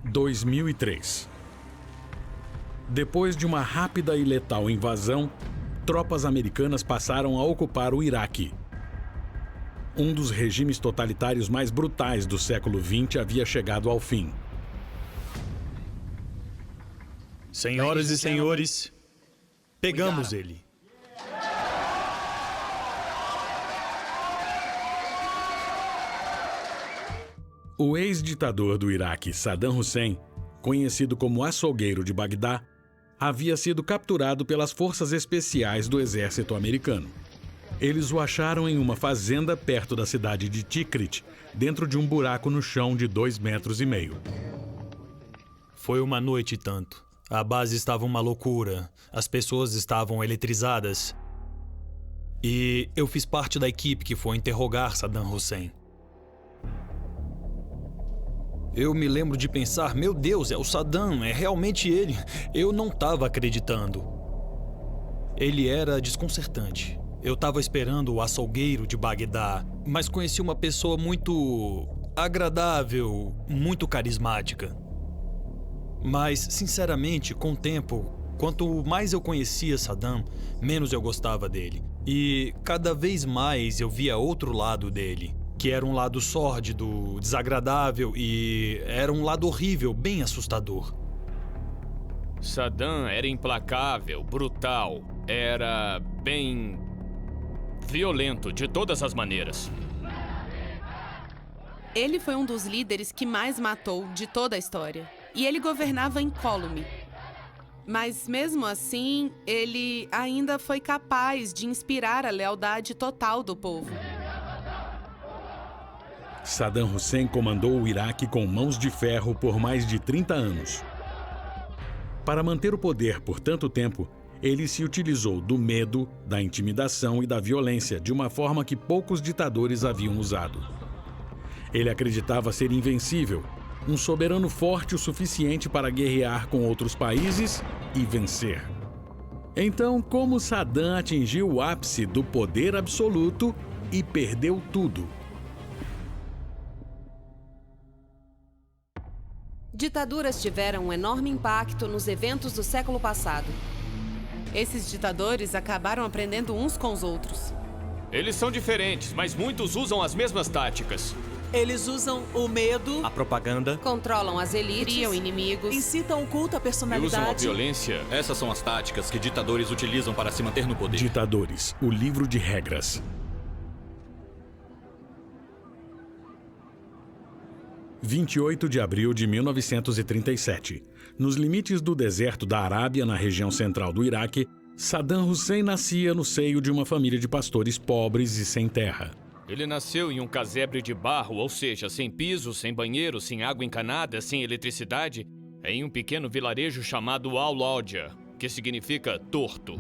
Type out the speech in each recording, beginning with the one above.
2003. Depois de uma rápida e letal invasão, tropas americanas passaram a ocupar o Iraque. Um dos regimes totalitários mais brutais do século XX havia chegado ao fim. Senhoras e senhores, pegamos ele. O ex-ditador do Iraque, Saddam Hussein, conhecido como Açougueiro de Bagdá, havia sido capturado pelas forças especiais do exército americano. Eles o acharam em uma fazenda perto da cidade de Tikrit, dentro de um buraco no chão de 2,5 metros. Foi uma noite e tanto. A base estava uma loucura. As pessoas estavam eletrizadas. E eu fiz parte da equipe que foi interrogar Saddam Hussein. Eu me lembro de pensar, meu Deus, é o Saddam, é realmente ele. Eu não estava acreditando. Ele era desconcertante. Eu estava esperando o açougueiro de Bagdá, mas conheci uma pessoa muito agradável, muito carismática. Mas, sinceramente, com o tempo, quanto mais eu conhecia Saddam, menos eu gostava dele. E cada vez mais eu via outro lado dele, que era um lado sórdido, desagradável e era um lado horrível, bem assustador. Saddam era implacável, brutal, era bem violento de todas as maneiras. Ele foi um dos líderes que mais matou de toda a história. E ele governava incólume. Mas mesmo assim, ele ainda foi capaz de inspirar a lealdade total do povo. Saddam Hussein comandou o Iraque com mãos de ferro por mais de 30 anos. Para manter o poder por tanto tempo, ele se utilizou do medo, da intimidação e da violência de uma forma que poucos ditadores haviam usado. Ele acreditava ser invencível, um soberano forte o suficiente para guerrear com outros países e vencer. Então, como Saddam atingiu o ápice do poder absoluto e perdeu tudo? Ditaduras tiveram um enorme impacto nos eventos do século passado. Esses ditadores acabaram aprendendo uns com os outros. Eles são diferentes, mas muitos usam as mesmas táticas. Eles usam o medo, a propaganda, controlam as elites, criam inimigos, incitam o culto à E personalidade. usam a violência. Essas são as táticas que ditadores utilizam para se manter no poder. Ditadores, o livro de regras. 28 de abril de 1937. Nos limites do deserto da Arábia, na região central do Iraque, Saddam Hussein nascia no seio de uma família de pastores pobres e sem terra. Ele nasceu em um casebre de barro, ou seja, sem piso, sem banheiro, sem água encanada, sem eletricidade, em um pequeno vilarejo chamado Al-Audia, que significa torto.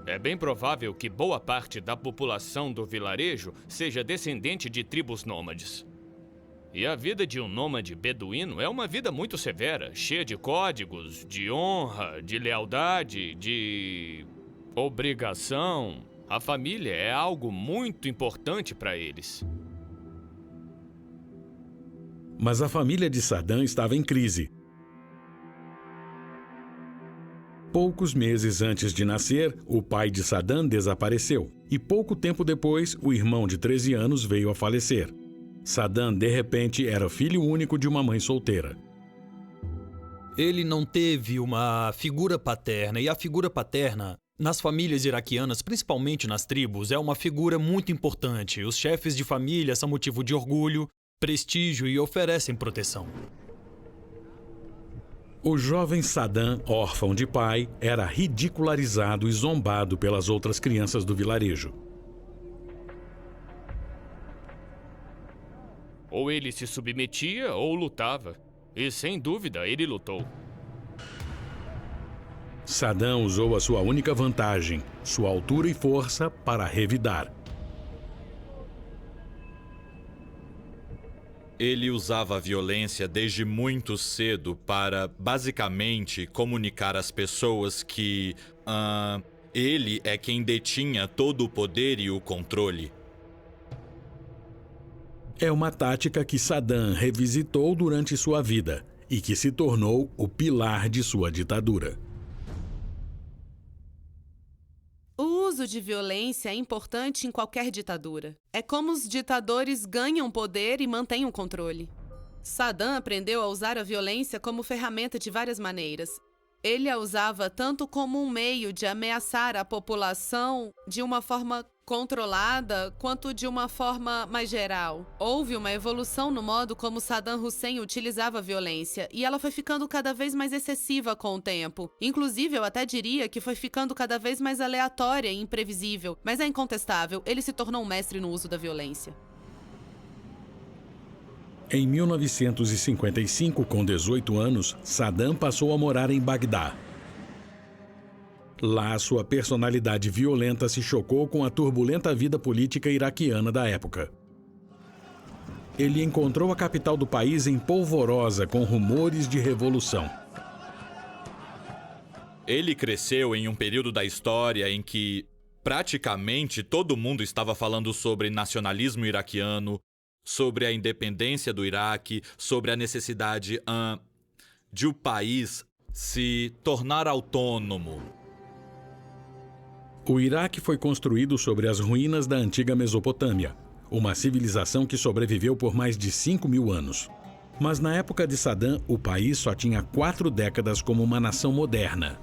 É bem provável que boa parte da população do vilarejo seja descendente de tribos nômades. E a vida de um nômade beduíno é uma vida muito severa, cheia de códigos, de honra, de lealdade, de obrigação. A família é algo muito importante para eles. Mas a família de Saddam estava em crise. Poucos meses antes de nascer, o pai de Saddam desapareceu. E pouco tempo depois, o irmão de 13 anos veio a falecer. Saddam, de repente, era filho único de uma mãe solteira. Ele não teve uma figura paterna, e a figura paterna, nas famílias iraquianas, principalmente nas tribos, é uma figura muito importante. Os chefes de família são motivo de orgulho, prestígio e oferecem proteção. O jovem Saddam, órfão de pai, era ridicularizado e zombado pelas outras crianças do vilarejo. Ou ele se submetia ou lutava. E, sem dúvida, ele lutou. Saddam usou a sua única vantagem, sua altura e força, para revidar. Ele usava a violência desde muito cedo para, basicamente, comunicar às pessoas que ele é quem detinha todo o poder e o controle. É uma tática que Saddam revisitou durante sua vida e que se tornou o pilar de sua ditadura. O uso de violência é importante em qualquer ditadura. É como os ditadores ganham poder e mantêm o controle. Saddam aprendeu a usar a violência como ferramenta de várias maneiras. Ele a usava tanto como um meio de ameaçar a população de uma forma controlada, quanto de uma forma mais geral. Houve uma evolução no modo como Saddam Hussein utilizava a violência, e ela foi ficando cada vez mais excessiva com o tempo. Inclusive, eu até diria que foi ficando cada vez mais aleatória e imprevisível, mas é incontestável, ele se tornou um mestre no uso da violência. Em 1955, com 18 anos, Saddam passou a morar em Bagdá. Lá, sua personalidade violenta se chocou com a turbulenta vida política iraquiana da época. Ele encontrou a capital do país em polvorosa, com rumores de revolução. Ele cresceu em um período da história em que praticamente todo mundo estava falando sobre nacionalismo iraquiano, sobre a independência do Iraque, sobre a necessidade de o país se tornar autônomo. O Iraque foi construído sobre as ruínas da antiga Mesopotâmia, uma civilização que sobreviveu por mais de 5.000 anos. Mas na época de Saddam, o país só tinha 4 décadas como uma nação moderna.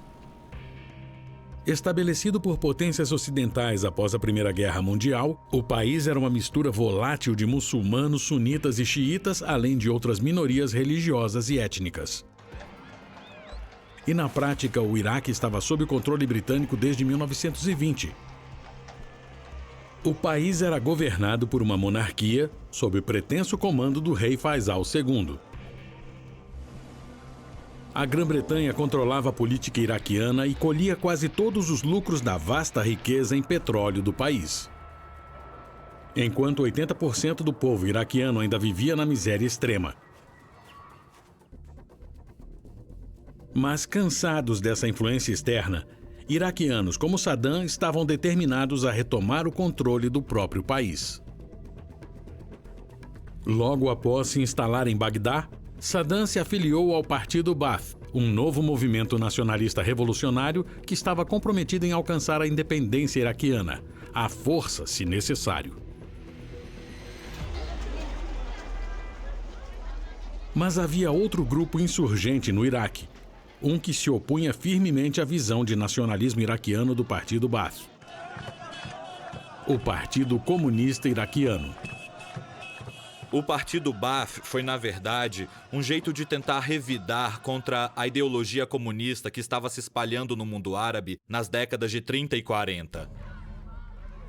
Estabelecido por potências ocidentais após a Primeira Guerra Mundial, o país era uma mistura volátil de muçulmanos, sunitas e xiitas, além de outras minorias religiosas e étnicas. E na prática, o Iraque estava sob controle britânico desde 1920. O país era governado por uma monarquia sob o pretenso comando do rei Faisal II. A Grã-Bretanha controlava a política iraquiana e colhia quase todos os lucros da vasta riqueza em petróleo do país. Enquanto 80% do povo iraquiano ainda vivia na miséria extrema. Mas cansados dessa influência externa, iraquianos como Saddam estavam determinados a retomar o controle do próprio país. Logo após se instalar em Bagdá, Saddam se afiliou ao Partido Baath, um novo movimento nacionalista revolucionário que estava comprometido em alcançar a independência iraquiana, à força, se necessário. Mas havia outro grupo insurgente no Iraque, um que se opunha firmemente à visão de nacionalismo iraquiano do Partido Baath. O Partido Comunista Iraquiano. O Partido Baath foi, na verdade, um jeito de tentar revidar contra a ideologia comunista que estava se espalhando no mundo árabe nas décadas de 30 e 40.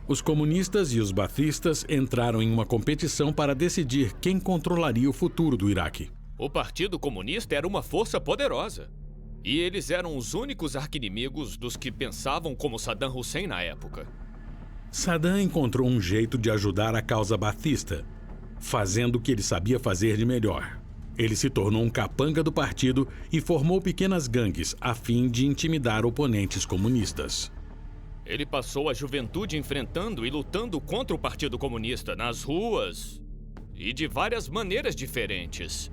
Os comunistas e os baathistas entraram em uma competição para decidir quem controlaria o futuro do Iraque. O Partido Comunista era uma força poderosa. E eles eram os únicos arquinimigos dos que pensavam como Saddam Hussein na época. Saddam encontrou um jeito de ajudar a causa baathista, fazendo o que ele sabia fazer de melhor. Ele se tornou um capanga do partido e formou pequenas gangues a fim de intimidar oponentes comunistas. Ele passou a juventude enfrentando e lutando contra o Partido Comunista nas ruas e de várias maneiras diferentes.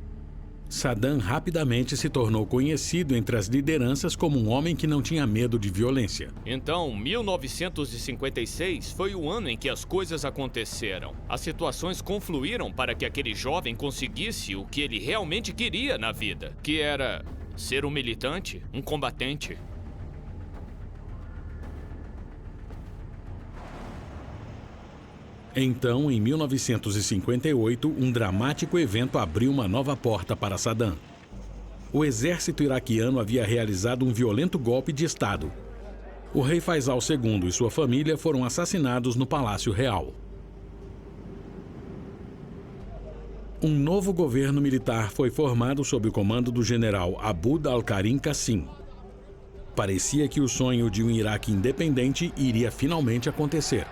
Saddam rapidamente se tornou conhecido entre as lideranças como um homem que não tinha medo de violência. Então, 1956 foi o ano em que as coisas aconteceram. As situações confluíram para que aquele jovem conseguisse o que ele realmente queria na vida, que era ser um militante, um combatente. Então, em 1958, um dramático evento abriu uma nova porta para Saddam. O exército iraquiano havia realizado um violento golpe de Estado. O rei Faisal II e sua família foram assassinados no Palácio Real. Um novo governo militar foi formado sob o comando do general Abd al-Karim Qassim. Parecia que o sonho de um Iraque independente iria finalmente acontecer.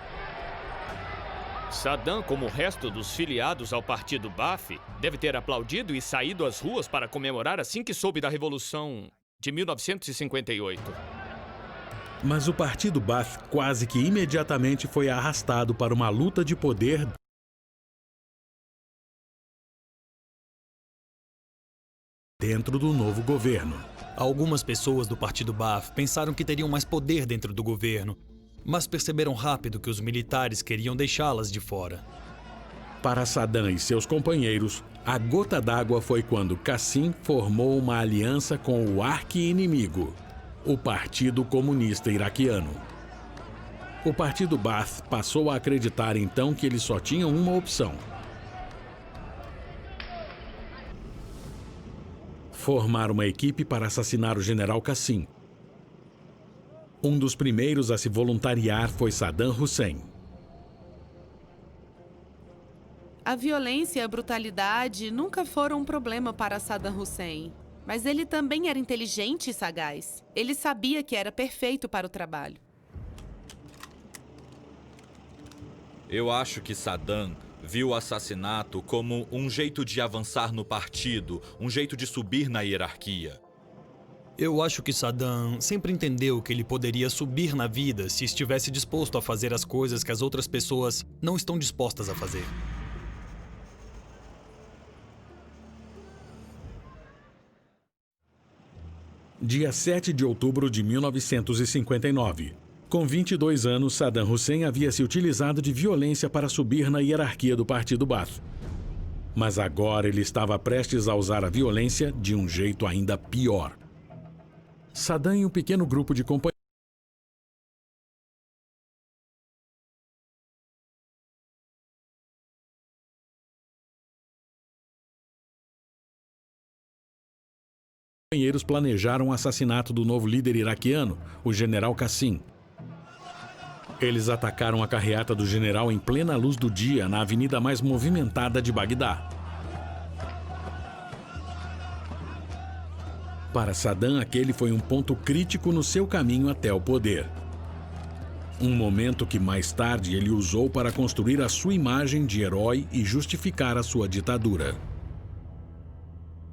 Saddam, como o resto dos filiados ao Partido Baath, deve ter aplaudido e saído às ruas para comemorar assim que soube da Revolução de 1958. Mas o Partido Baath quase que imediatamente foi arrastado para uma luta de poder dentro do novo governo. Algumas pessoas do Partido Baath pensaram que teriam mais poder dentro do governo, mas perceberam rápido que os militares queriam deixá-las de fora. Para Saddam e seus companheiros, a gota d'água foi quando Qassim formou uma aliança com o arqui-inimigo, o Partido Comunista Iraquiano. O Partido Baath passou a acreditar então que eles só tinham uma opção: formar uma equipe para assassinar o general Qassim. Um dos primeiros a se voluntariar foi Saddam Hussein. A violência e a brutalidade nunca foram um problema para Saddam Hussein. Mas ele também era inteligente e sagaz. Ele sabia que era perfeito para o trabalho. Eu acho que Saddam viu o assassinato como um jeito de avançar no partido, um jeito de subir na hierarquia. Eu acho que Saddam sempre entendeu que ele poderia subir na vida se estivesse disposto a fazer as coisas que as outras pessoas não estão dispostas a fazer. Dia 7 de outubro de 1959. Com 22 anos, Saddam Hussein havia se utilizado de violência para subir na hierarquia do Partido Baath. Mas agora ele estava prestes a usar a violência de um jeito ainda pior. Saddam e um pequeno grupo de companheiros planejaram o assassinato do novo líder iraquiano, o general Qassim. Eles atacaram a carreata do general em plena luz do dia na avenida mais movimentada de Bagdá. Para Saddam, aquele foi um ponto crítico no seu caminho até o poder. Um momento que mais tarde ele usou para construir a sua imagem de herói e justificar a sua ditadura.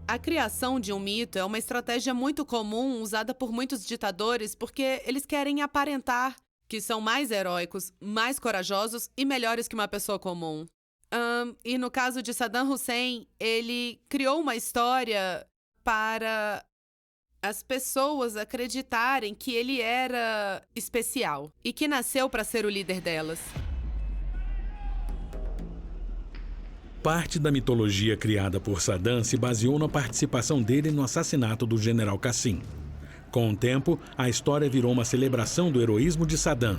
A criação de um mito é uma estratégia muito comum usada por muitos ditadores porque eles querem aparentar que são mais heróicos, mais corajosos e melhores que uma pessoa comum. E no caso de Saddam Hussein, ele criou uma história para as pessoas acreditarem que ele era especial e que nasceu para ser o líder delas. Parte da mitologia criada por Saddam se baseou na participação dele no assassinato do general Qassim. Com o tempo, a história virou uma celebração do heroísmo de Saddam.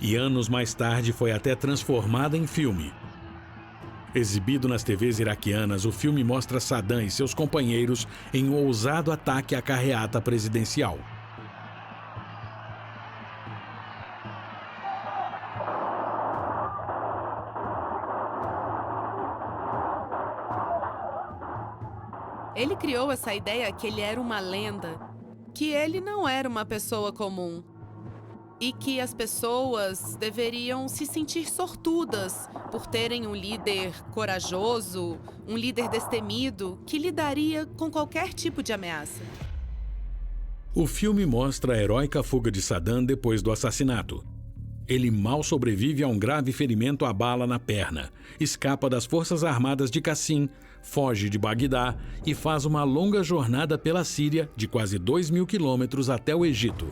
E anos mais tarde foi até transformada em filme. Exibido nas TVs iraquianas, o filme mostra Saddam e seus companheiros em um ousado ataque à carreata presidencial. Ele criou essa ideia que ele era uma lenda, que ele não era uma pessoa comum e que as pessoas deveriam se sentir sortudas por terem um líder corajoso, um líder destemido que lidaria com qualquer tipo de ameaça. O filme mostra a heróica fuga de Saddam depois do assassinato. Ele mal sobrevive a um grave ferimento à bala na perna, escapa das forças armadas de Qassim, foge de Bagdá e faz uma longa jornada pela Síria de quase 2.000 quilômetros até o Egito.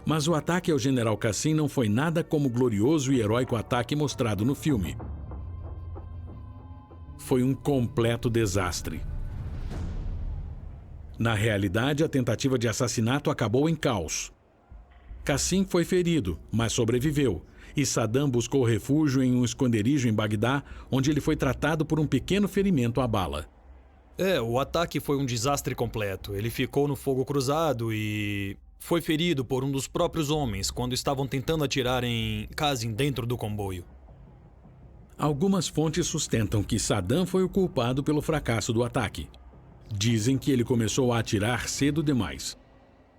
Mas o ataque ao general Qassim não foi nada como o glorioso e heróico ataque mostrado no filme. Foi um completo desastre. Na realidade, a tentativa de assassinato acabou em caos. Qassim foi ferido, mas sobreviveu, e Saddam buscou refúgio em um esconderijo em Bagdá, onde ele foi tratado por um pequeno ferimento à bala. O ataque foi um desastre completo. Ele ficou no fogo cruzado e foi ferido por um dos próprios homens quando estavam tentando atirar em Qassim dentro do comboio. Algumas fontes sustentam que Saddam foi o culpado pelo fracasso do ataque. Dizem que ele começou a atirar cedo demais.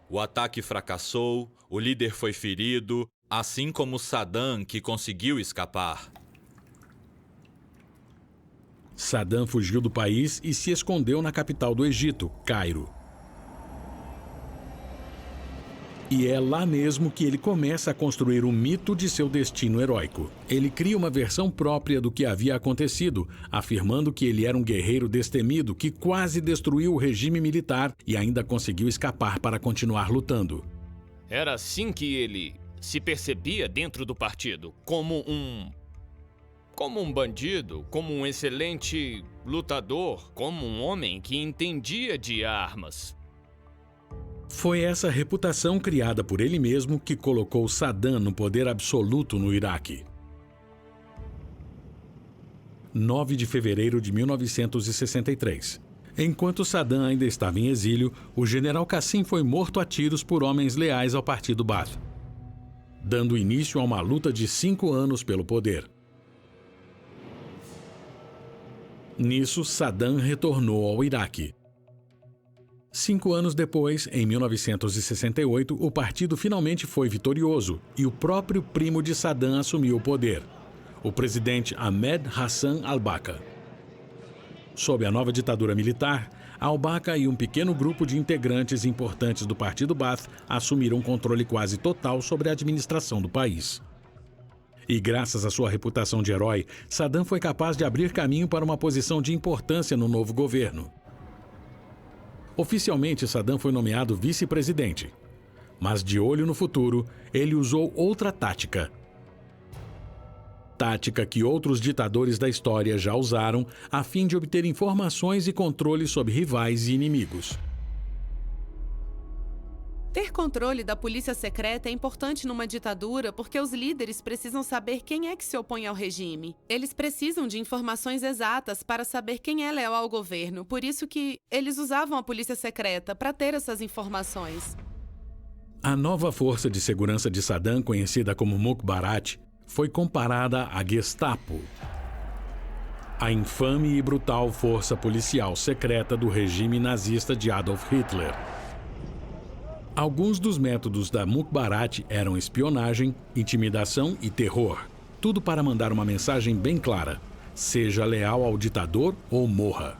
O ataque fracassou, o líder foi ferido, assim como Saddam, que conseguiu escapar. Saddam fugiu do país e se escondeu na capital do Egito, Cairo. E é lá mesmo que ele começa a construir o mito de seu destino heróico. Ele cria uma versão própria do que havia acontecido, afirmando que ele era um guerreiro destemido que quase destruiu o regime militar e ainda conseguiu escapar para continuar lutando. Era assim que ele se percebia dentro do partido, como um bandido, como um excelente lutador, como um homem que entendia de armas. Foi essa reputação criada por ele mesmo que colocou Saddam no poder absoluto no Iraque. 9 de fevereiro de 1963. Enquanto Saddam ainda estava em exílio, o general Qassim foi morto a tiros por homens leais ao partido Baath, dando início a uma luta de 5 anos pelo poder. Nisso, Saddam retornou ao Iraque. 5 anos depois, em 1968, o partido finalmente foi vitorioso e o próprio primo de Saddam assumiu o poder, o presidente Ahmed Hassan al-Bakr. Sob a nova ditadura militar, al-Bakr e um pequeno grupo de integrantes importantes do partido Baath assumiram controle quase total sobre a administração do país. E graças à sua reputação de herói, Saddam foi capaz de abrir caminho para uma posição de importância no novo governo. Oficialmente, Saddam foi nomeado vice-presidente. Mas de olho no futuro, ele usou outra tática. Tática que outros ditadores da história já usaram a fim de obter informações e controle sobre rivais e inimigos. Ter controle da polícia secreta é importante numa ditadura porque os líderes precisam saber quem é que se opõe ao regime. Eles precisam de informações exatas para saber quem é leal ao governo. Por isso que eles usavam a polícia secreta para ter essas informações. A nova força de segurança de Saddam, conhecida como Mukhabarat, foi comparada à Gestapo, a infame e brutal força policial secreta do regime nazista de Adolf Hitler. Alguns dos métodos da Mukhabarat eram espionagem, intimidação e terror. Tudo para mandar uma mensagem bem clara: seja leal ao ditador ou morra.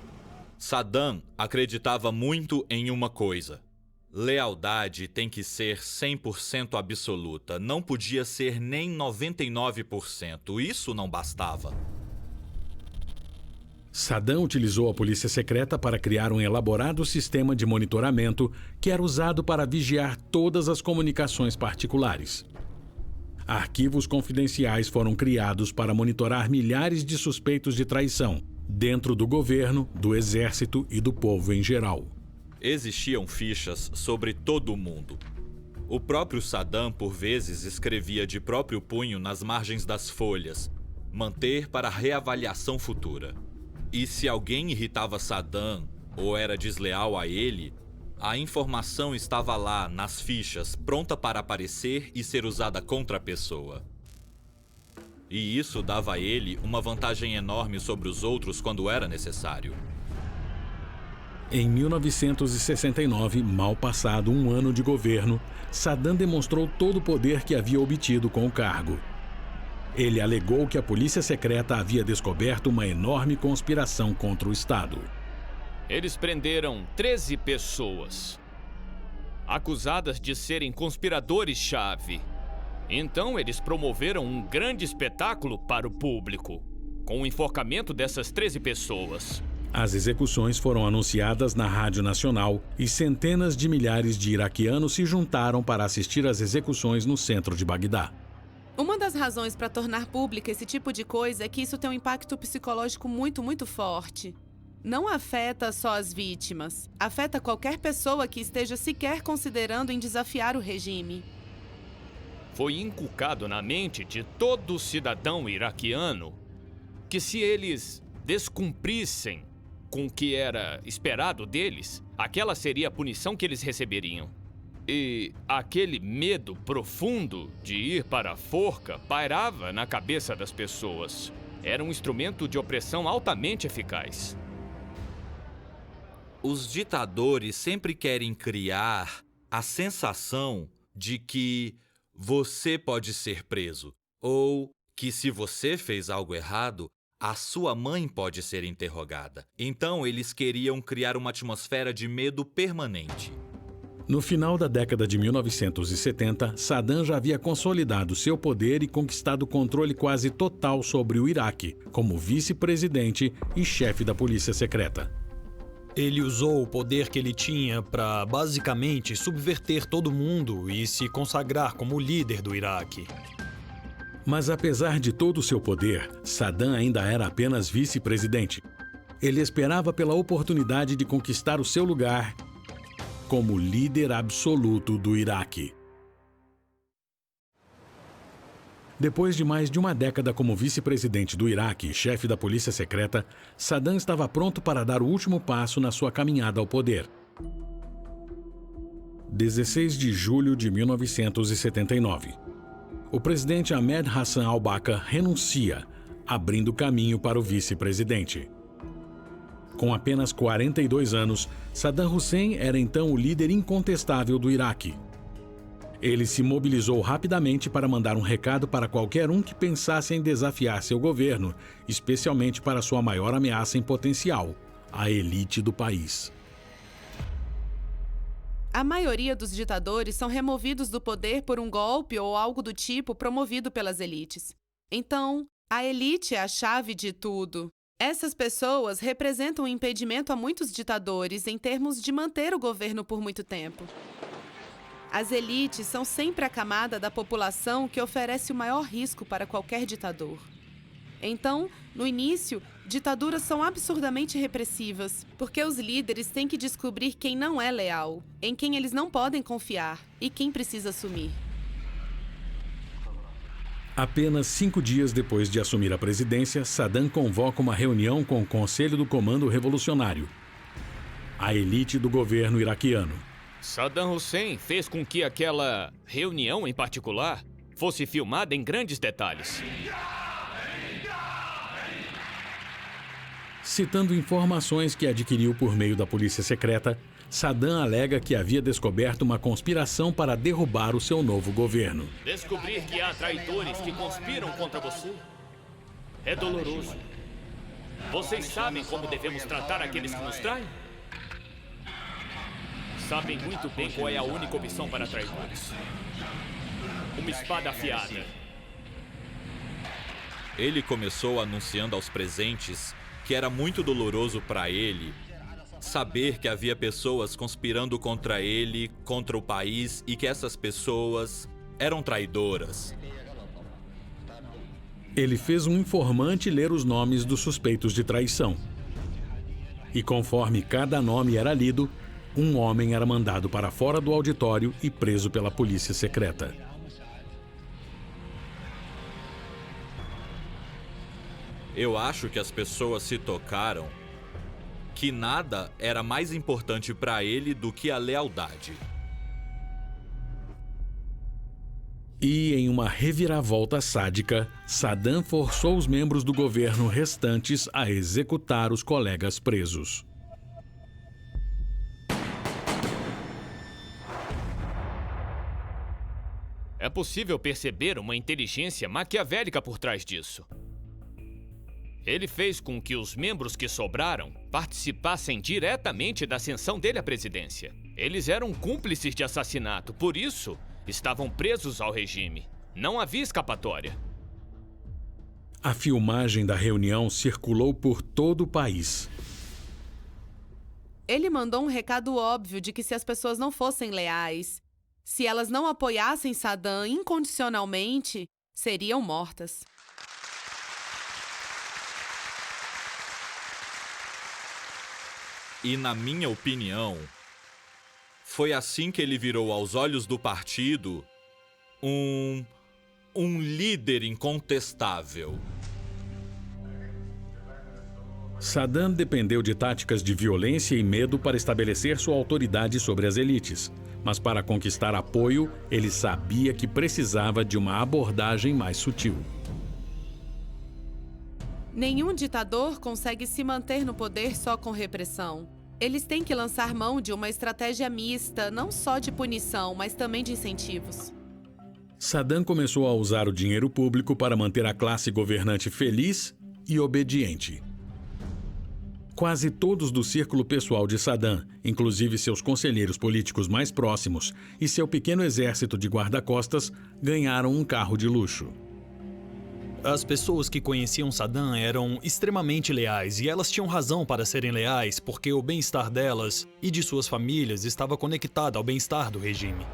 Saddam acreditava muito em uma coisa: lealdade tem que ser 100% absoluta. Não podia ser nem 99%. Isso não bastava. Saddam utilizou a polícia secreta para criar um elaborado sistema de monitoramento que era usado para vigiar todas as comunicações particulares. Arquivos confidenciais foram criados para monitorar milhares de suspeitos de traição, dentro do governo, do exército e do povo em geral. Existiam fichas sobre todo o mundo. O próprio Saddam, por vezes, escrevia de próprio punho nas margens das folhas: manter para reavaliação futura. E se alguém irritava Saddam ou era desleal a ele, a informação estava lá, nas fichas, pronta para aparecer e ser usada contra a pessoa. E isso dava a ele uma vantagem enorme sobre os outros quando era necessário. Em 1969, mal passado um ano de governo, Saddam demonstrou todo o poder que havia obtido com o cargo. Ele alegou que a polícia secreta havia descoberto uma enorme conspiração contra o Estado. Eles prenderam 13 pessoas, acusadas de serem conspiradores-chave. Então eles promoveram um grande espetáculo para o público, com o enforcamento dessas 13 pessoas. As execuções foram anunciadas na Rádio Nacional e centenas de milhares de iraquianos se juntaram para assistir às execuções no centro de Bagdá. Uma das razões para tornar pública esse tipo de coisa é que isso tem um impacto psicológico muito forte. Não afeta só as vítimas, afeta qualquer pessoa que esteja sequer considerando em desafiar o regime. Foi inculcado na mente de todo cidadão iraquiano que se eles descumprissem com o que era esperado deles, aquela seria a punição que eles receberiam. E aquele medo profundo de ir para a forca pairava na cabeça das pessoas. Era um instrumento de opressão altamente eficaz. Os ditadores sempre querem criar a sensação de que você pode ser preso, ou que se você fez algo errado, a sua mãe pode ser interrogada. Então eles queriam criar uma atmosfera de medo permanente. No final da década de 1970, Saddam já havia consolidado seu poder e conquistado controle quase total sobre o Iraque, como vice-presidente e chefe da polícia secreta. Ele usou o poder que ele tinha para, basicamente, subverter todo mundo e se consagrar como líder do Iraque. Mas apesar de todo o seu poder, Saddam ainda era apenas vice-presidente. Ele esperava pela oportunidade de conquistar o seu lugar como líder absoluto do Iraque. Depois de mais de uma década como vice-presidente do Iraque e chefe da polícia secreta, Saddam estava pronto para dar o último passo na sua caminhada ao poder. 16 de julho de 1979. O presidente Ahmed Hassan al-Bakr renuncia, abrindo caminho para o vice-presidente. Com apenas 42 anos, Saddam Hussein era então o líder incontestável do Iraque. Ele se mobilizou rapidamente para mandar um recado para qualquer um que pensasse em desafiar seu governo, especialmente para sua maior ameaça em potencial, a elite do país. A maioria dos ditadores são removidos do poder por um golpe ou algo do tipo promovido pelas elites. Então, a elite é a chave de tudo. Essas pessoas representam um impedimento a muitos ditadores em termos de manter o governo por muito tempo. As elites são sempre a camada da população que oferece o maior risco para qualquer ditador. Então, no início, ditaduras são absurdamente repressivas, porque os líderes têm que descobrir quem não é leal, em quem eles não podem confiar e quem precisa assumir. Apenas 5 dias depois de assumir a presidência, Saddam convoca uma reunião com o Conselho do Comando Revolucionário, a elite do governo iraquiano. Saddam Hussein fez com que aquela reunião em particular fosse filmada em grandes detalhes. Citando informações que adquiriu por meio da polícia secreta, Saddam alega que havia descoberto uma conspiração para derrubar o seu novo governo. Descobrir que há traidores que conspiram contra você é doloroso. Vocês sabem como devemos tratar aqueles que nos traem? Sabem muito bem qual é a única opção para traidores. Uma espada afiada. Ele começou anunciando aos presentes que era muito doloroso para ele saber que havia pessoas conspirando contra ele, contra o país, e que essas pessoas eram traidoras. Ele fez um informante ler os nomes dos suspeitos de traição. E conforme cada nome era lido, um homem era mandado para fora do auditório e preso pela polícia secreta. Eu acho que as pessoas se tocaram que nada era mais importante para ele do que a lealdade. E, em uma reviravolta sádica, Saddam forçou os membros do governo restantes a executar os colegas presos. É possível perceber uma inteligência maquiavélica por trás disso. Ele fez com que os membros que sobraram participassem diretamente da ascensão dele à presidência. Eles eram cúmplices de assassinato, por isso estavam presos ao regime. Não havia escapatória. A filmagem da reunião circulou por todo o país. Ele mandou um recado óbvio de que se as pessoas não fossem leais, se elas não apoiassem Saddam incondicionalmente, seriam mortas. E, na minha opinião, foi assim que ele virou aos olhos do partido um líder incontestável. Saddam dependeu de táticas de violência e medo para estabelecer sua autoridade sobre as elites. Mas para conquistar apoio, ele sabia que precisava de uma abordagem mais sutil. Nenhum ditador consegue se manter no poder só com repressão. Eles têm que lançar mão de uma estratégia mista, não só de punição, mas também de incentivos. Saddam começou a usar o dinheiro público para manter a classe governante feliz e obediente. Quase todos do círculo pessoal de Saddam, inclusive seus conselheiros políticos mais próximos e seu pequeno exército de guarda-costas, ganharam um carro de luxo. As pessoas que conheciam Saddam eram extremamente leais e elas tinham razão para serem leais porque o bem-estar delas e de suas famílias estava conectado ao bem-estar do regime.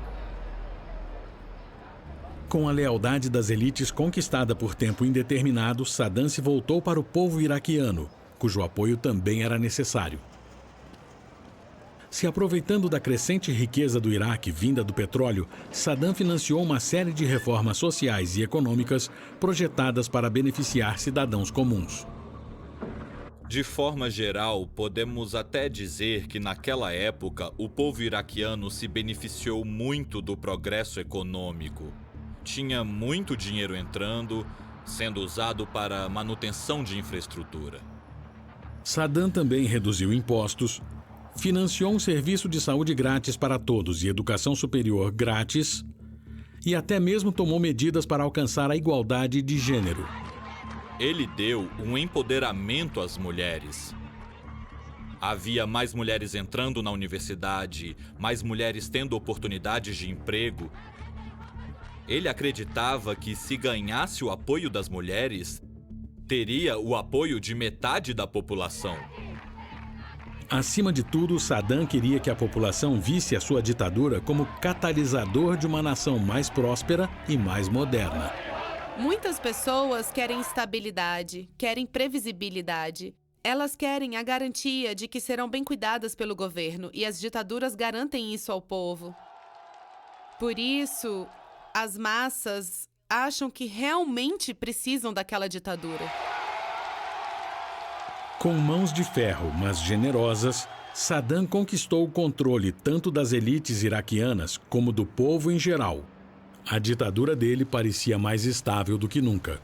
Com a lealdade das elites conquistada por tempo indeterminado, Saddam se voltou para o povo iraquiano, cujo apoio também era necessário. Se aproveitando da crescente riqueza do Iraque vinda do petróleo, Saddam financiou uma série de reformas sociais e econômicas projetadas para beneficiar cidadãos comuns. De forma geral, podemos até dizer que naquela época o povo iraquiano se beneficiou muito do progresso econômico. Tinha muito dinheiro entrando, sendo usado para manutenção de infraestrutura. Saddam também reduziu impostos, financiou um serviço de saúde grátis para todos e educação superior grátis, e até mesmo tomou medidas para alcançar a igualdade de gênero. Ele deu um empoderamento às mulheres. Havia mais mulheres entrando na universidade, mais mulheres tendo oportunidades de emprego. Ele acreditava que se ganhasse o apoio das mulheres, teria o apoio de metade da população. Acima de tudo, Saddam queria que a população visse a sua ditadura como catalisador de uma nação mais próspera e mais moderna. Muitas pessoas querem estabilidade, querem previsibilidade. Elas querem a garantia de que serão bem cuidadas pelo governo, e as ditaduras garantem isso ao povo. Por isso, as massas acham que realmente precisam daquela ditadura. Com mãos de ferro, mas generosas, Saddam conquistou o controle tanto das elites iraquianas como do povo em geral. A ditadura dele parecia mais estável do que nunca.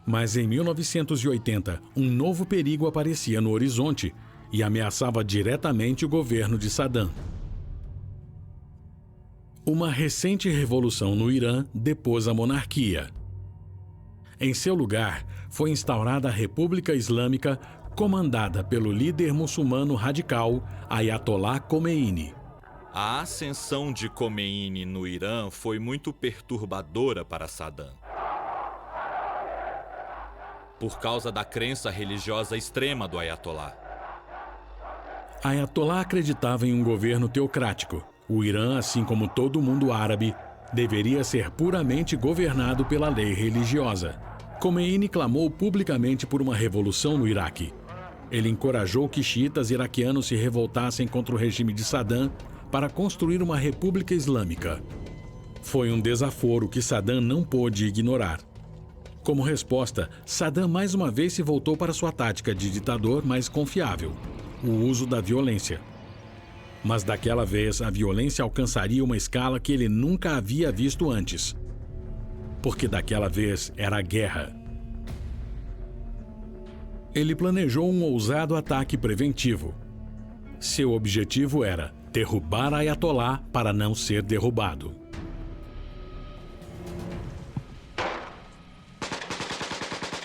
Mas em 1980, um novo perigo aparecia no horizonte e ameaçava diretamente o governo de Saddam. Uma recente revolução no Irã depôs a monarquia. Em seu lugar, foi instaurada a República Islâmica, comandada pelo líder muçulmano radical Ayatollah Khomeini. A ascensão de Khomeini no Irã foi muito perturbadora para Saddam. Por causa da crença religiosa extrema do Ayatollah. Ayatollah acreditava em um governo teocrático. O Irã, assim como todo o mundo árabe, deveria ser puramente governado pela lei religiosa. Khomeini clamou publicamente por uma revolução no Iraque. Ele encorajou que xiitas iraquianos se revoltassem contra o regime de Saddam para construir uma república islâmica. Foi um desaforo que Saddam não pôde ignorar. Como resposta, Saddam mais uma vez se voltou para sua tática de ditador mais confiável, o uso da violência. Mas daquela vez, a violência alcançaria uma escala que ele nunca havia visto antes. Porque daquela vez era a guerra. Ele planejou um ousado ataque preventivo. Seu objetivo era derrubar Ayatollah para não ser derrubado.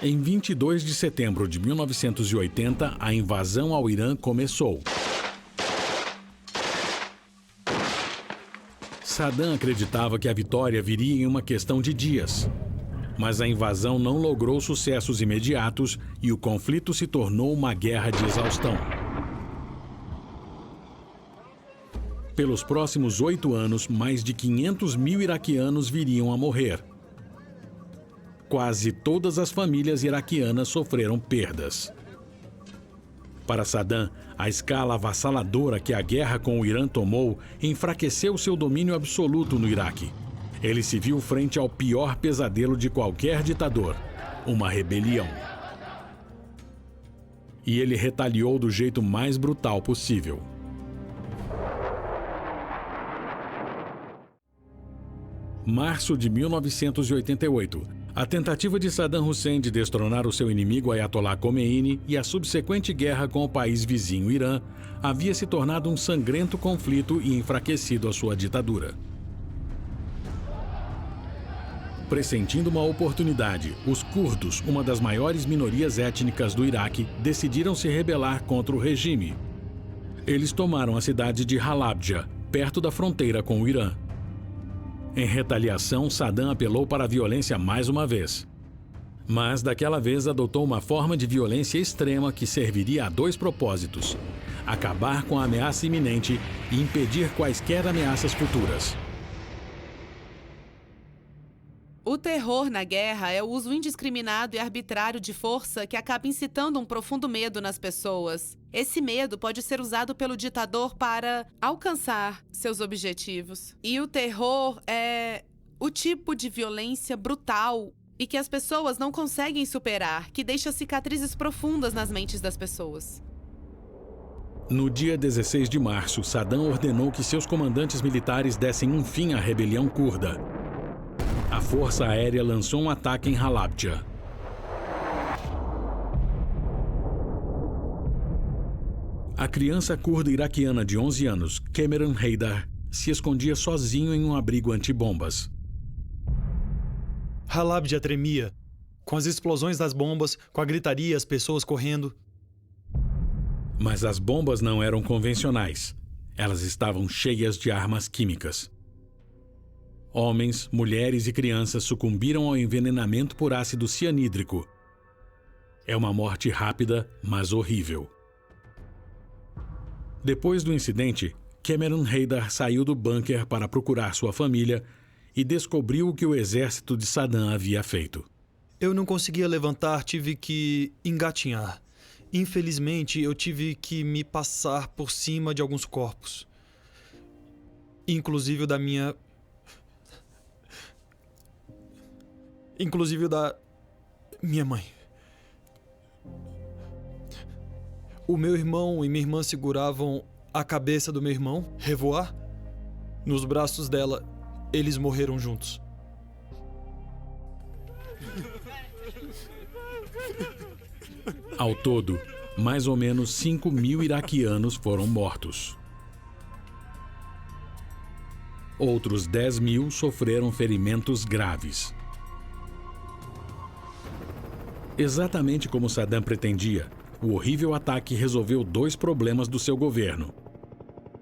Em 22 de setembro de 1980, a invasão ao Irã começou. Saddam acreditava que a vitória viria em uma questão de dias. Mas a invasão não logrou sucessos imediatos e o conflito se tornou uma guerra de exaustão. Pelos próximos 8 anos, mais de 500 mil iraquianos viriam a morrer. Quase todas as famílias iraquianas sofreram perdas. Para Saddam, a escala avassaladora que a guerra com o Irã tomou enfraqueceu seu domínio absoluto no Iraque. Ele se viu frente ao pior pesadelo de qualquer ditador, uma rebelião. E ele retaliou do jeito mais brutal possível. Março de 1988. A tentativa de Saddam Hussein de destronar o seu inimigo Ayatollah Khomeini e a subsequente guerra com o país vizinho Irã havia se tornado um sangrento conflito e enfraquecido a sua ditadura. Pressentindo uma oportunidade, os curdos, uma das maiores minorias étnicas do Iraque, decidiram se rebelar contra o regime. Eles tomaram a cidade de Halabja, perto da fronteira com o Irã. Em retaliação, Saddam apelou para a violência mais uma vez. Mas daquela vez adotou uma forma de violência extrema que serviria a dois propósitos: acabar com a ameaça iminente e impedir quaisquer ameaças futuras. O terror na guerra é o uso indiscriminado e arbitrário de força que acaba incitando um profundo medo nas pessoas. Esse medo pode ser usado pelo ditador para alcançar seus objetivos. E o terror é o tipo de violência brutal e que as pessoas não conseguem superar, que deixa cicatrizes profundas nas mentes das pessoas. No dia 16 de março, Saddam ordenou que seus comandantes militares dessem um fim à rebelião curda. A Força Aérea lançou um ataque em Halabja. A criança curda iraquiana de 11 anos, Cameron Haydar, se escondia sozinho em um abrigo antibombas. Halabja tremia, com as explosões das bombas, com a gritaria e as pessoas correndo. Mas as bombas não eram convencionais. Elas estavam cheias de armas químicas. Homens, mulheres e crianças sucumbiram ao envenenamento por ácido cianídrico. É uma morte rápida, mas horrível. Depois do incidente, Cameron Haydar saiu do bunker para procurar sua família e descobriu o que o exército de Saddam havia feito. Eu não conseguia levantar, tive que engatinhar. Infelizmente, eu tive que me passar por cima de alguns corpos. Inclusive da minha mãe. O meu irmão e minha irmã seguravam a cabeça do meu irmão, Revoar. Nos braços dela, eles morreram juntos. Ao todo, mais ou menos 5.000 iraquianos foram mortos. Outros 10.000 sofreram ferimentos graves. Exatamente como Saddam pretendia, o horrível ataque resolveu dois problemas do seu governo.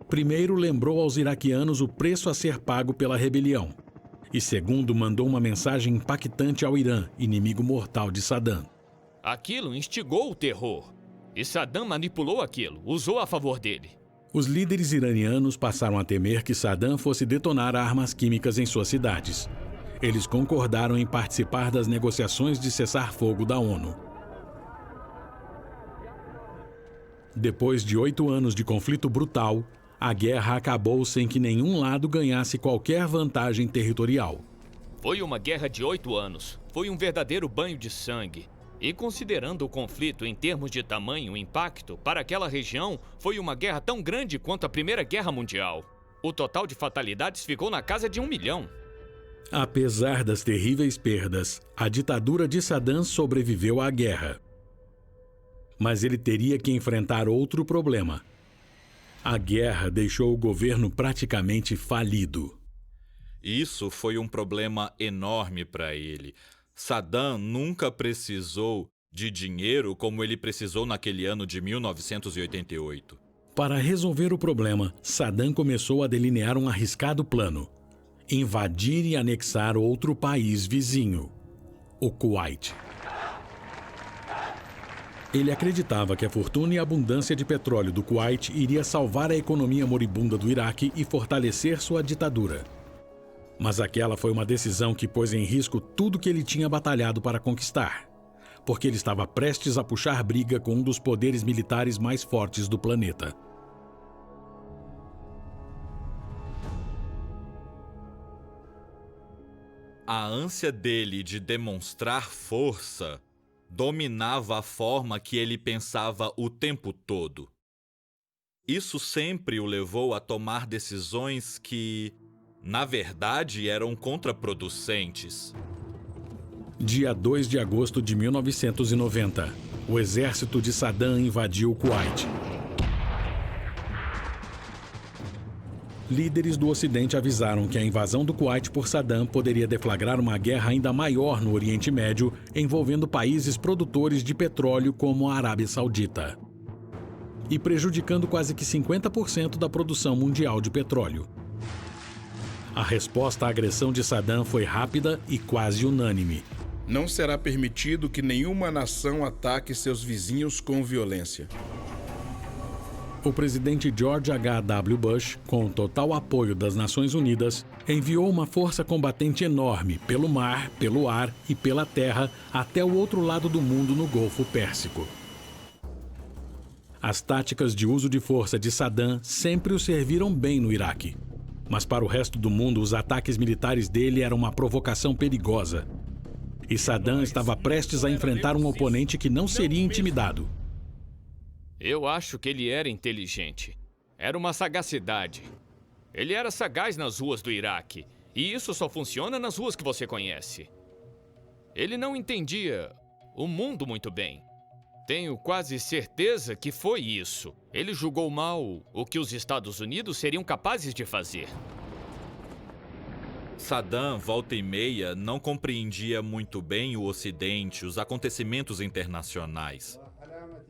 Primeiro, lembrou aos iraquianos o preço a ser pago pela rebelião. E segundo, mandou uma mensagem impactante ao Irã, inimigo mortal de Saddam. Aquilo instigou o terror. E Saddam manipulou aquilo, usou a favor dele. Os líderes iranianos passaram a temer que Saddam fosse detonar armas químicas em suas cidades. Eles concordaram em participar das negociações de cessar-fogo da ONU. Depois de 8 anos de conflito brutal, a guerra acabou sem que nenhum lado ganhasse qualquer vantagem territorial. Foi uma guerra de 8 anos. Foi um verdadeiro banho de sangue. E considerando o conflito em termos de tamanho e impacto, para aquela região, foi uma guerra tão grande quanto a Primeira Guerra Mundial. O total de fatalidades ficou na casa de 1 milhão. Apesar das terríveis perdas, a ditadura de Saddam sobreviveu à guerra. Mas ele teria que enfrentar outro problema. A guerra deixou o governo praticamente falido. Isso foi um problema enorme para ele. Saddam nunca precisou de dinheiro como ele precisou naquele ano de 1988. Para resolver o problema, Saddam começou a delinear um arriscado plano: invadir e anexar outro país vizinho, o Kuwait. Ele acreditava que a fortuna e a abundância de petróleo do Kuwait iria salvar a economia moribunda do Iraque e fortalecer sua ditadura. Mas aquela foi uma decisão que pôs em risco tudo que ele tinha batalhado para conquistar, porque ele estava prestes a puxar briga com um dos poderes militares mais fortes do planeta. A ânsia dele de demonstrar força dominava a forma que ele pensava o tempo todo. Isso sempre o levou a tomar decisões que, na verdade, eram contraproducentes. Dia 2 de agosto de 1990, o exército de Saddam invadiu o Kuwait. Líderes do Ocidente avisaram que a invasão do Kuwait por Saddam poderia deflagrar uma guerra ainda maior no Oriente Médio, envolvendo países produtores de petróleo como a Arábia Saudita, e prejudicando quase que 50% da produção mundial de petróleo. A resposta à agressão de Saddam foi rápida e quase unânime. Não será permitido que nenhuma nação ataque seus vizinhos com violência. O presidente George H.W. Bush, com o total apoio das Nações Unidas, enviou uma força combatente enorme pelo mar, pelo ar e pela terra até o outro lado do mundo no Golfo Pérsico. As táticas de uso de força de Saddam sempre o serviram bem no Iraque. Mas para o resto do mundo, os ataques militares dele eram uma provocação perigosa. E Saddam estava prestes a enfrentar um oponente que não seria intimidado. Eu acho que ele era inteligente. Era uma sagacidade. Ele era sagaz nas ruas do Iraque. E isso só funciona nas ruas que você conhece. Ele não entendia o mundo muito bem. Tenho quase certeza que foi isso. Ele julgou mal o que os Estados Unidos seriam capazes de fazer. Saddam, volta e meia, não compreendia muito bem o Ocidente, os acontecimentos internacionais.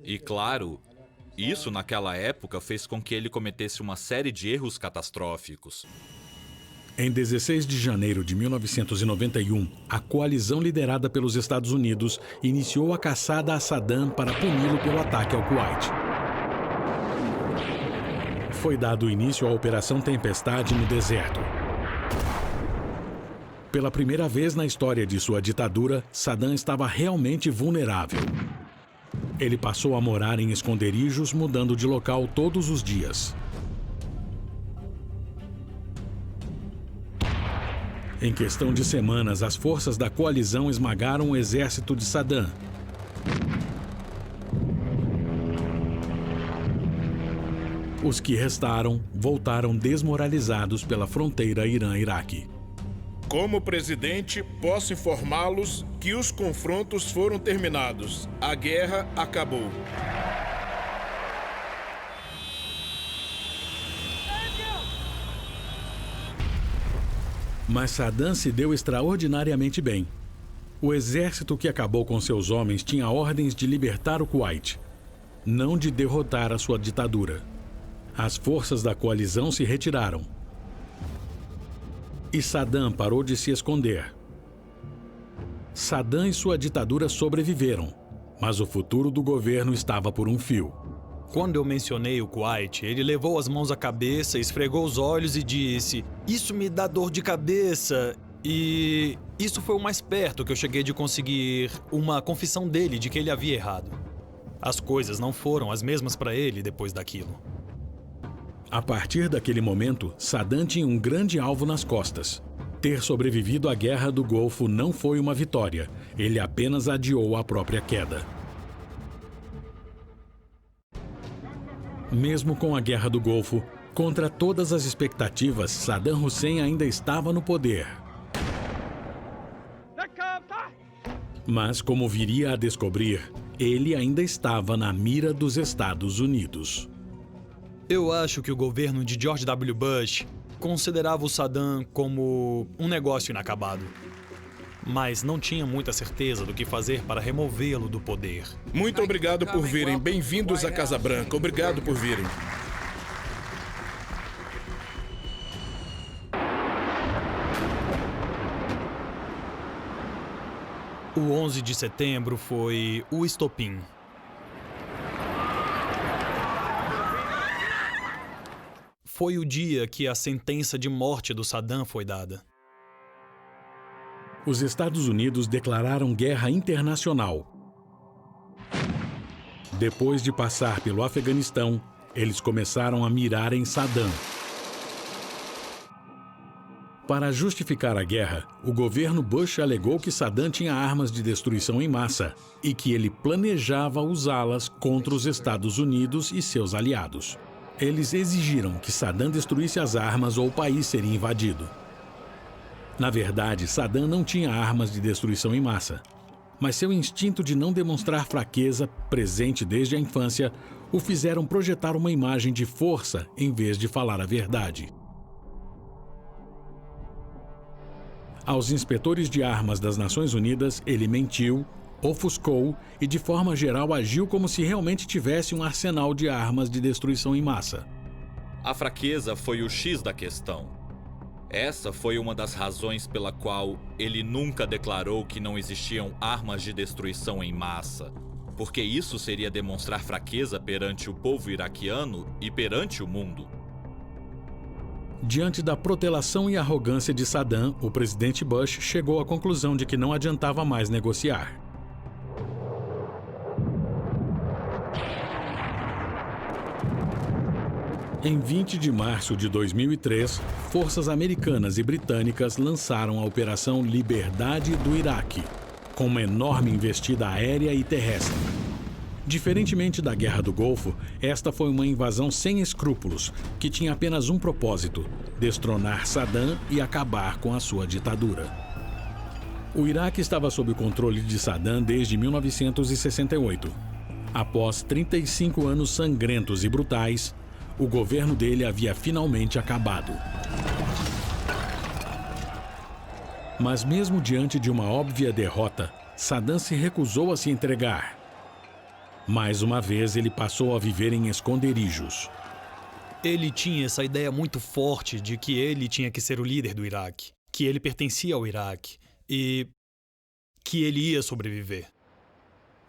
E, claro, isso naquela época fez com que ele cometesse uma série de erros catastróficos. Em 16 de janeiro de 1991, a coalizão liderada pelos Estados Unidos iniciou a caçada a Saddam para puni-lo pelo ataque ao Kuwait. Foi dado início à Operação Tempestade no deserto. Pela primeira vez na história de sua ditadura, Saddam estava realmente vulnerável. Ele passou a morar em esconderijos, mudando de local todos os dias. Em questão de semanas, as forças da coalizão esmagaram o exército de Saddam. Os que restaram voltaram desmoralizados pela fronteira Irã-Iraque. Como presidente, posso informá-los que os confrontos foram terminados. A guerra acabou. Mas Saddam se deu extraordinariamente bem. O exército que acabou com seus homens tinha ordens de libertar o Kuwait, não de derrotar a sua ditadura. As forças da coalizão se retiraram. E Saddam parou de se esconder. Saddam e sua ditadura sobreviveram, mas o futuro do governo estava por um fio. Quando eu mencionei o Kuwait, ele levou as mãos à cabeça, esfregou os olhos e disse: "Isso me dá dor de cabeça." E isso foi o mais perto que eu cheguei de conseguir uma confissão dele de que ele havia errado. As coisas não foram as mesmas para ele depois daquilo. A partir daquele momento, Saddam tinha um grande alvo nas costas. Ter sobrevivido à Guerra do Golfo não foi uma vitória. Ele apenas adiou a própria queda. Mesmo com a Guerra do Golfo, contra todas as expectativas, Saddam Hussein ainda estava no poder. Mas, como viria a descobrir, ele ainda estava na mira dos Estados Unidos. Eu acho que o governo de George W. Bush considerava o Saddam como um negócio inacabado, mas não tinha muita certeza do que fazer para removê-lo do poder. Muito obrigado por virem. Bem-vindos à Casa Branca. Obrigado por virem. O 11 de setembro foi o estopim. Foi o dia que a sentença de morte do Saddam foi dada. Os Estados Unidos declararam guerra internacional. Depois de passar pelo Afeganistão, eles começaram a mirar em Saddam. Para justificar a guerra, o governo Bush alegou que Saddam tinha armas de destruição em massa e que ele planejava usá-las contra os Estados Unidos e seus aliados. Eles exigiram que Saddam destruísse as armas ou o país seria invadido. Na verdade, Saddam não tinha armas de destruição em massa, mas seu instinto de não demonstrar fraqueza, presente desde a infância, o fizeram projetar uma imagem de força em vez de falar a verdade. Aos inspetores de armas das Nações Unidas, ele mentiu, ofuscou e, de forma geral, agiu como se realmente tivesse um arsenal de armas de destruição em massa. A fraqueza foi o X da questão. Essa foi uma das razões pela qual ele nunca declarou que não existiam armas de destruição em massa, porque isso seria demonstrar fraqueza perante o povo iraquiano e perante o mundo. Diante da protelação e arrogância de Saddam, o presidente Bush chegou à conclusão de que não adiantava mais negociar. Em 20 de março de 2003, forças americanas e britânicas lançaram a Operação Liberdade do Iraque, com uma enorme investida aérea e terrestre. Diferentemente da Guerra do Golfo, esta foi uma invasão sem escrúpulos, que tinha apenas um propósito: destronar Saddam e acabar com a sua ditadura. O Iraque estava sob o controle de Saddam desde 1968. Após 35 anos sangrentos e brutais, o governo dele havia finalmente acabado. Mas mesmo diante de uma óbvia derrota, Saddam se recusou a se entregar. Mais uma vez, ele passou a viver em esconderijos. Ele tinha essa ideia muito forte de que ele tinha que ser o líder do Iraque, que ele pertencia ao Iraque e que ele ia sobreviver.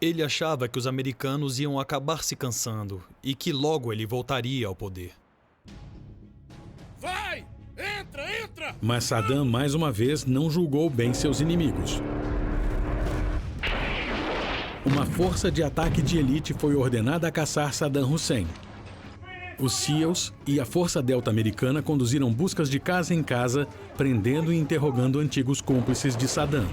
Ele achava que os americanos iam acabar se cansando e que logo ele voltaria ao poder. Vai! Entra! Mas Saddam, mais uma vez, não julgou bem seus inimigos. Uma força de ataque de elite foi ordenada a caçar Saddam Hussein. Os SEALs e a Força Delta Americana conduziram buscas de casa em casa, prendendo e interrogando antigos cúmplices de Saddam.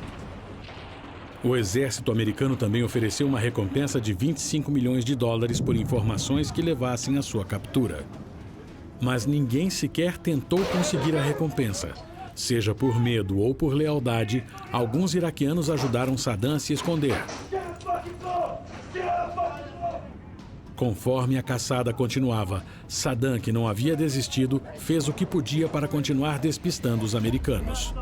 O exército americano também ofereceu uma recompensa de 25 milhões de dólares por informações que levassem à sua captura. Mas ninguém sequer tentou conseguir a recompensa. Seja por medo ou por lealdade, alguns iraquianos ajudaram Saddam a se esconder. Conforme a caçada continuava, Saddam, que não havia desistido, fez o que podia para continuar despistando os americanos.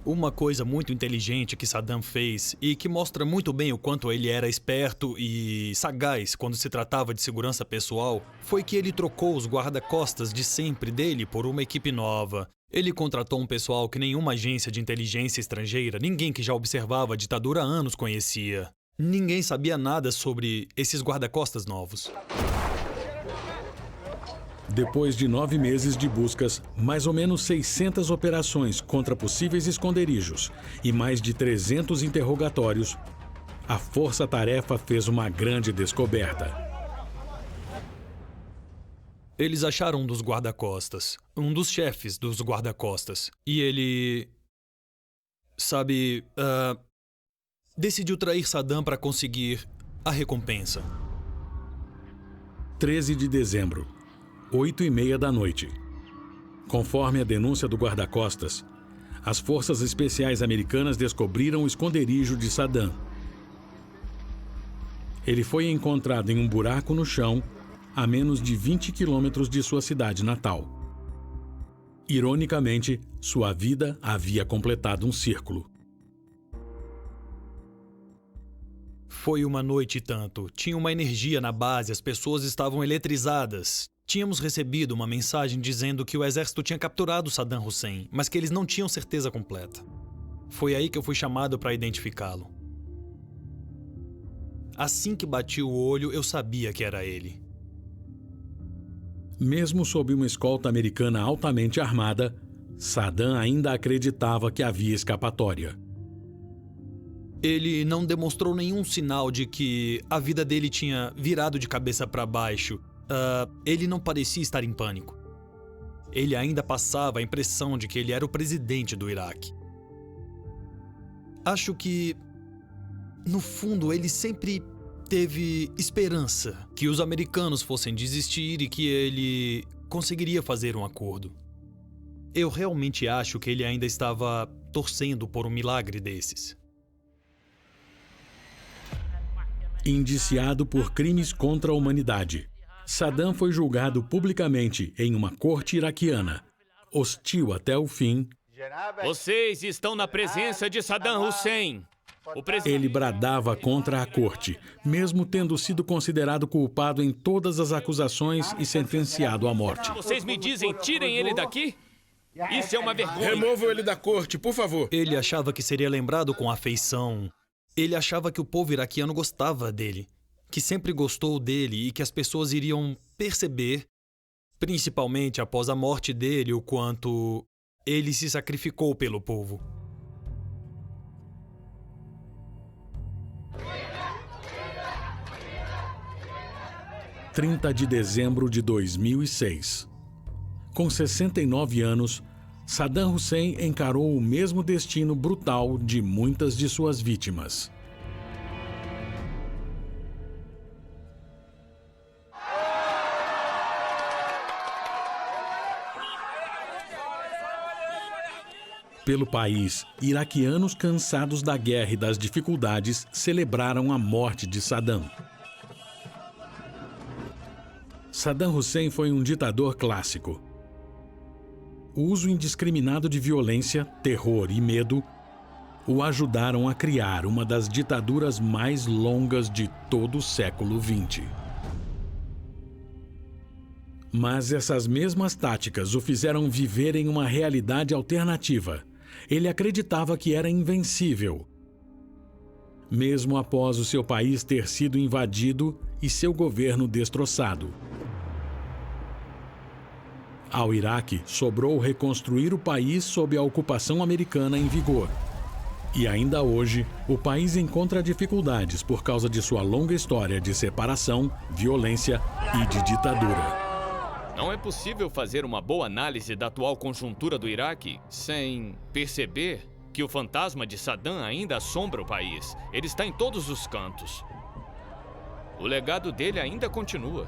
Uma coisa muito inteligente que Saddam fez e que mostra muito bem o quanto ele era esperto e sagaz quando se tratava de segurança pessoal foi que ele trocou os guarda-costas de sempre dele por uma equipe nova. Ele contratou um pessoal que nenhuma agência de inteligência estrangeira, ninguém que já observava a ditadura há anos conhecia. Ninguém sabia nada sobre esses guarda-costas novos. Depois de 9 meses de buscas, mais ou menos 600 operações contra possíveis esconderijos e mais de 300 interrogatórios, a força-tarefa fez uma grande descoberta. Eles acharam um dos guarda-costas, um dos chefes dos guarda-costas, e ele... decidiu trair Saddam para conseguir a recompensa. 13 de dezembro, 8h30 da noite. Conforme a denúncia do guarda-costas, as forças especiais americanas descobriram o esconderijo de Saddam. Ele foi encontrado em um buraco no chão, a menos de 20 quilômetros de sua cidade natal. Ironicamente, sua vida havia completado um círculo. Foi uma noite e tanto. Tinha uma energia na base, as pessoas estavam eletrizadas. Tínhamos recebido uma mensagem dizendo que o exército tinha capturado Saddam Hussein, mas que eles não tinham certeza completa. Foi aí que eu fui chamado para identificá-lo. Assim que bati o olho, eu sabia que era ele. Mesmo sob uma escolta americana altamente armada, Saddam ainda acreditava que havia escapatória. Ele não demonstrou nenhum sinal de que a vida dele tinha virado de cabeça para baixo. Ele não parecia estar em pânico. Ele ainda passava a impressão de que ele era o presidente do Iraque. Acho que, no fundo, ele sempre teve esperança que os americanos fossem desistir e que ele conseguiria fazer um acordo. Eu realmente acho que ele ainda estava torcendo por um milagre desses. Indiciado por crimes contra a humanidade, Saddam foi julgado publicamente em uma corte iraquiana, hostil até o fim, Vocês estão na presença de Saddam Hussein. ele bradava contra a corte, mesmo tendo sido considerado culpado em todas as acusações e sentenciado à morte. Vocês me dizem, tirem ele daqui? Isso é uma vergonha. Removam ele da corte, por favor. Ele achava que seria lembrado com afeição. Ele achava que o povo iraquiano gostava dele, que sempre gostou dele e que as pessoas iriam perceber, principalmente após a morte dele, o quanto ele se sacrificou pelo povo. – 30 de dezembro de 2006. Com 69 anos, Saddam Hussein encarou o mesmo destino brutal de muitas de suas vítimas. Pelo país, iraquianos cansados da guerra e das dificuldades celebraram a morte de Saddam. Saddam Hussein foi um ditador clássico. O uso indiscriminado de violência, terror e medo o ajudaram a criar uma das ditaduras mais longas de todo o século XX. Mas essas mesmas táticas o fizeram viver em uma realidade alternativa. Ele acreditava que era invencível, mesmo após o seu país ter sido invadido e seu governo destroçado. Ao Iraque sobrou reconstruir o país sob a ocupação americana em vigor. E ainda hoje, o país encontra dificuldades por causa de sua longa história de separação, violência e de ditadura. Não é possível fazer uma boa análise da atual conjuntura do Iraque sem perceber que o fantasma de Saddam ainda assombra o país. Ele está em todos os cantos. O legado dele ainda continua.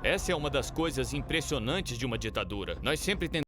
Essa é uma das coisas impressionantes de uma ditadura. Nós sempre tentamos